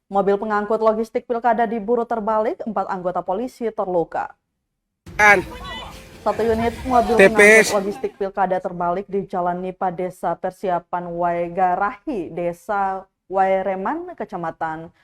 Mobil pengangkut logistik pilkada diburu terbalik, 4 anggota polisi terluka. Satu unit mobil pengangkut logistik pilkada terbalik di Jalan Nipa Desa Persiapan Waigarahi, Desa Waireman, Kecamatan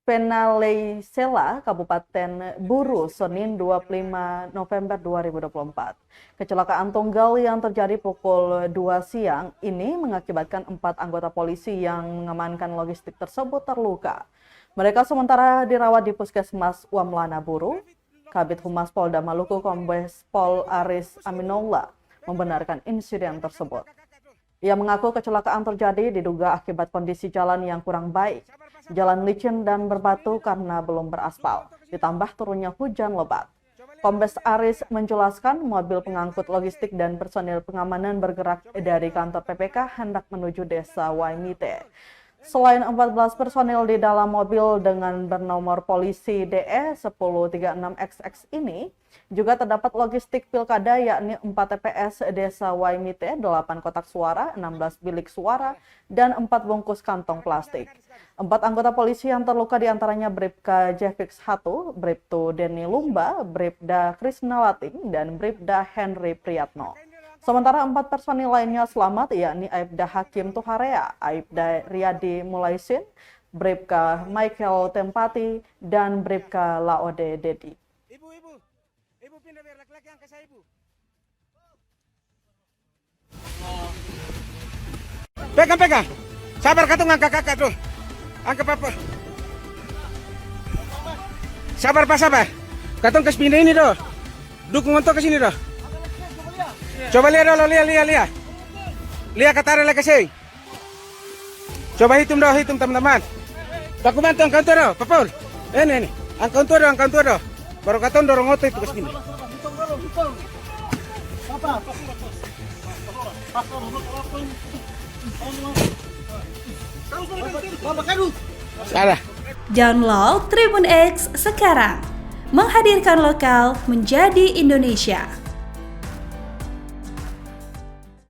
Penaleisela, Kabupaten Buru, Senin 25 November 2024. Kecelakaan tunggal yang terjadi pukul 2 siang ini mengakibatkan 4 anggota polisi yang mengamankan logistik tersebut terluka. Mereka sementara dirawat di Puskesmas Wamlana Buru. Kabid Humas Polda Maluku Kombes Pol Aris Aminullah membenarkan insiden tersebut. Ia mengaku kecelakaan terjadi diduga akibat kondisi jalan yang kurang baik. Jalan licin dan berbatu karena belum beraspal, ditambah turunnya hujan lebat. Kombes Aris menjelaskan mobil pengangkut logistik dan personil pengamanan bergerak dari kantor PPK hendak menuju desa Waimite. Selain 14 personil di dalam mobil dengan bernomor polisi DE 1036XX ini, juga terdapat logistik pilkada yakni 4 TPS Desa Waimite, 8 kotak suara, 16 bilik suara, dan 4 bungkus kantong plastik. 4 anggota polisi yang terluka diantaranya Bribka Jevix 1, Bribtu Denny Lumba, Bribda Krisnalatin, dan Bribda Henry Priyatno. Sementara 4 personil lainnya selamat, yakni Aibda Hakim Tuharea, Aibda Riyadi Mulaisin, Bribka Michael Tempati, dan Bribka Laode Dedi. Ibu pindah biar laki-laki angkat saya, Ibu. Pegang. Sabar, katung angkat kakak tuh. Angkat papa. Sabar, Pak, sabar. Katung ke pindah ini doh. Dukung untuk ke sini doh. Coba lihat dulu, lihat. Lihat kataran lagi sih. Coba hitung teman-teman. Dokumen tuh angkat doh, Papul. Ini. Angkat doh. Baru katung dorong otot itu ke sini. Salah. Download Tribun X sekarang. Menghadirkan lokal menjadi Indonesia.